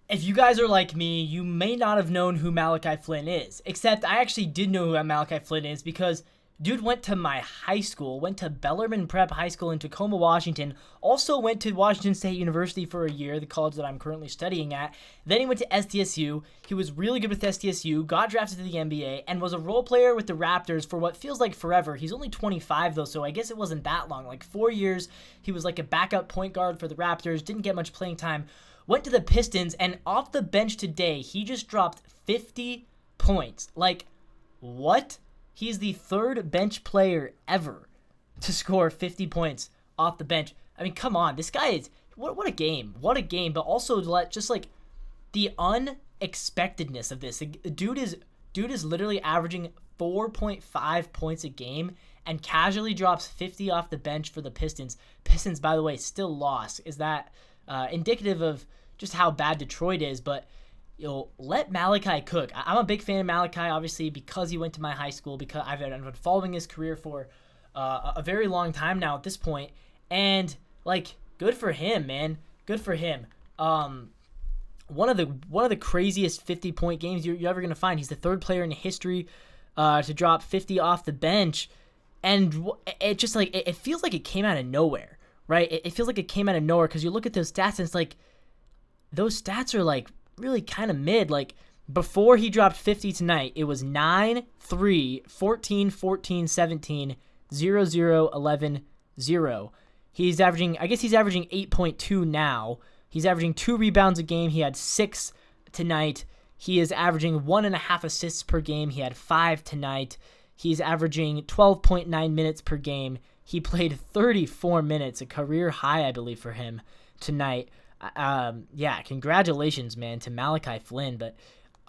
If you guys are like me, you may not have known who Malachi Flynn is. Except I actually did know who Malachi Flynn is because dude went to my high school, went to Bellarmine Prep High School in Tacoma, Washington. Also went to Washington State University for a year, the college that I'm currently studying at. Then he went to SDSU. He was really good with SDSU, got drafted to the NBA, and was a role player with the Raptors for what feels like forever. He's only 25 though, so I guess it wasn't that long. Like 4 years, he was like a backup point guard for the Raptors, didn't get much playing time. Went to the Pistons, and off the bench today, he just dropped 50 points. Like, what? He's the third bench player ever to score 50 points off the bench. I mean, come on. This guy is... What a game. What a game. But also, just like, the unexpectedness of this. The dude is literally averaging 4.5 points a game and casually drops 50 off the bench for the Pistons. Pistons, by the way, still lost. Is that indicative of just how bad Detroit is? But let Malachi cook. I'm a big fan of Malachi, obviously, because he went to my high school, because I've been following his career for a very long time now at this point. And, like, good for him, man. Good for him. One of the craziest 50-point games you're ever going to find. He's the third player in history to drop 50 off the bench. And it just, like, it feels like it came out of nowhere, right? It feels like it came out of nowhere because you look at those stats and it's like, those stats are, like, really kind of mid. Like, before he dropped 50 tonight, it was 9, 3, 14, 14, 17, 0, 0, 11, 0. He's averaging 8.2 now. He's averaging 2 rebounds a game. He had 6 tonight. He is averaging 1.5 assists per game. He had 5 tonight. He's averaging 12.9 minutes per game. He played 34 minutes, a career high, I believe, for him tonight. Yeah, congratulations, man, to Malachi Flynn. But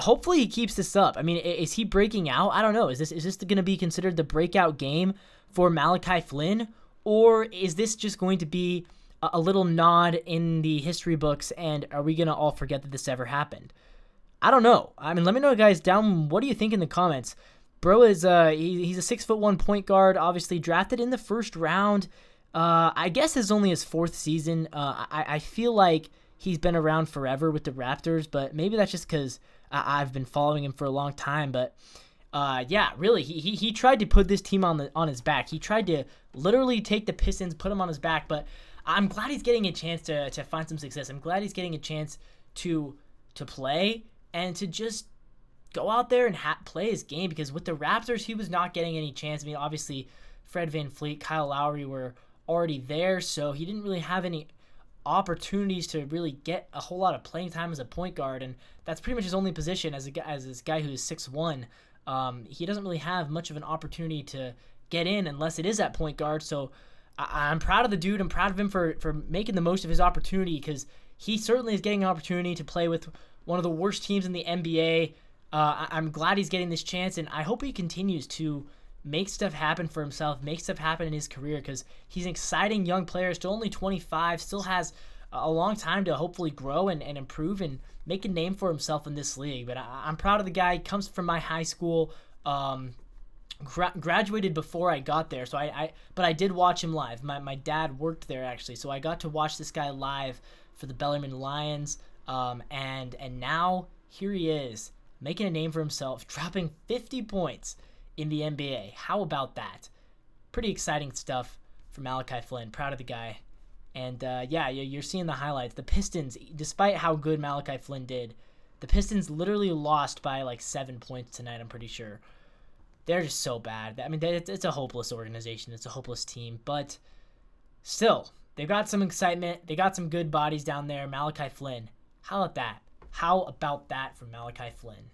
hopefully he keeps this up. I mean, is he breaking out? I don't know. Is this going to be considered the breakout game for Malachi Flynn? Or is this just going to be a little nod in the history books, and are we going to all forget that this ever happened? I don't know. I mean, let me know, guys, down. What do you think in the comments? Bro is he's a 6'1" point guard, obviously drafted in the first round. I guess it's only his 4th season. I feel like he's been around forever with the Raptors, but maybe that's just because I've been following him for a long time. But yeah, really, he tried to put this team on his back. He tried to literally take the Pistons, put them on his back. But I'm glad he's getting a chance to find some success. I'm glad he's getting a chance to play and to just go out there and play his game, because with the Raptors, he was not getting any chance. I mean, obviously, Fred VanVleet, Kyle Lowry were already there, so he didn't really have any opportunities to really get a whole lot of playing time as a point guard, and that's pretty much his only position as this guy who's 6'1". He doesn't really have much of an opportunity to get in unless it is at point guard, so I'm proud of the dude. I'm proud of him for making the most of his opportunity, because he certainly is getting an opportunity to play with one of the worst teams in the NBA. I'm glad he's getting this chance, and I hope he continues to make stuff happen for himself, make stuff happen in his career, because he's an exciting young player, still only 25, still has a long time to hopefully grow and improve and make a name for himself in this league. But I'm proud of the guy. He comes from my high school, graduated before I got there, so but I did watch him live. My dad worked there, actually, so I got to watch this guy live for the Bellarmine Lions, and now here he is, making a name for himself, dropping 50 points in the NBA. How about that? Pretty exciting stuff for Malachi Flynn. Proud of the guy. And yeah, you're seeing the highlights. The Pistons, despite how good Malachi Flynn did, the Pistons literally lost by like 7 points tonight, I'm pretty sure. They're just so bad. I mean, it's a hopeless organization. It's a hopeless team. But still, they've got some excitement. They got some good bodies down there. Malachi Flynn. How about that? How about that from Malachi Flynn?